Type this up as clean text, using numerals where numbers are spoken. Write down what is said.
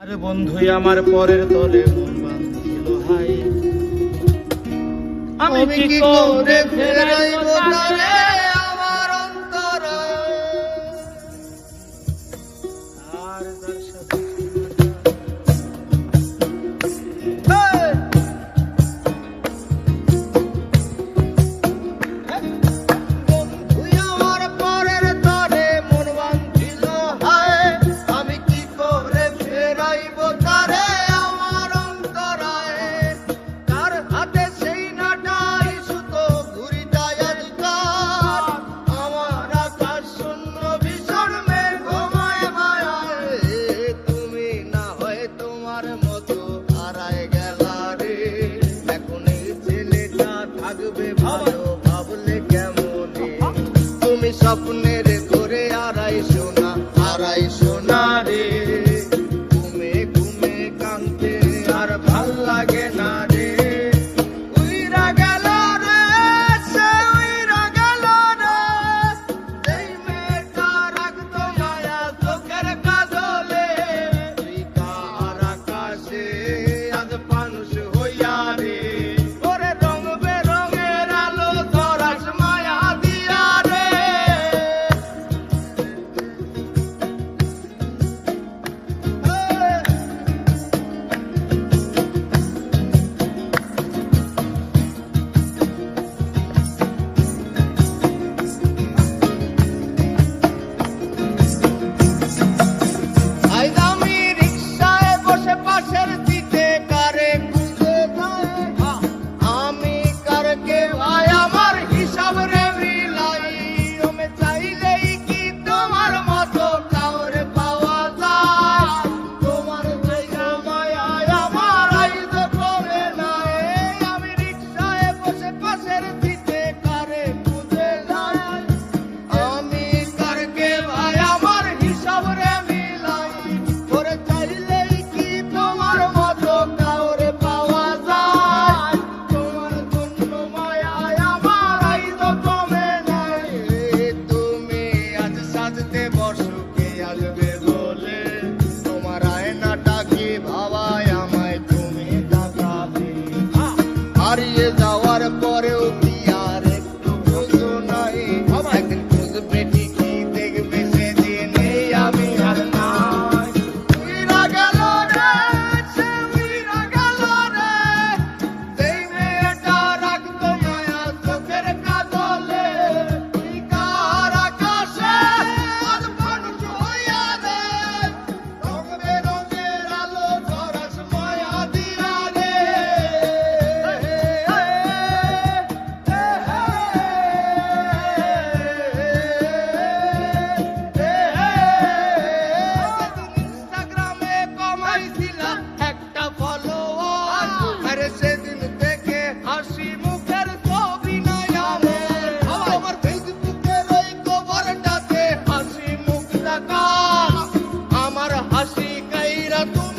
আরে বন্ধুই আমার পরের তলে মন বাঁধিল হাই, আমি কি করে ফেরাইব তারে আমার অন্তরে। আর তার সাথে ভাবলে কেমন তুমি স্বপ্নের করে আড়াই সোনা রে, ঘুমে ঘুমে কাঁদতে আর ভাল লাগে না রে। উইরা গেল রে, সে উইরা গেল রে, এই মেয়েটা রাখতো মায়া চোখের কাজলে। তুই কার আকাশে আজ মানুষ হইয়া রে, হারিয়ে যাওয়ার পরেও কি আর একটু খোঁজো নাই? একদিন খুঁজবে ঠিকই, দেখবে সেদিন এই আমি আর নাই। উইরা গেল রে, সে উইরা গেল রে, সেই মেয়েটা রাখতো মায়া চোখের কাজলে। তুই কার আকাশে আজ মানুষ হইয়া রে, রং বেরঙের আলো ঝরাস মায়া দিয়া রে। সেদিন থেকে হাসি মুখের ছবি নাই আমার, আমার ফেসবুকের ওই কভারটাতে হাসি মুখ দেখা, আমার হাসি কাইরা তুমি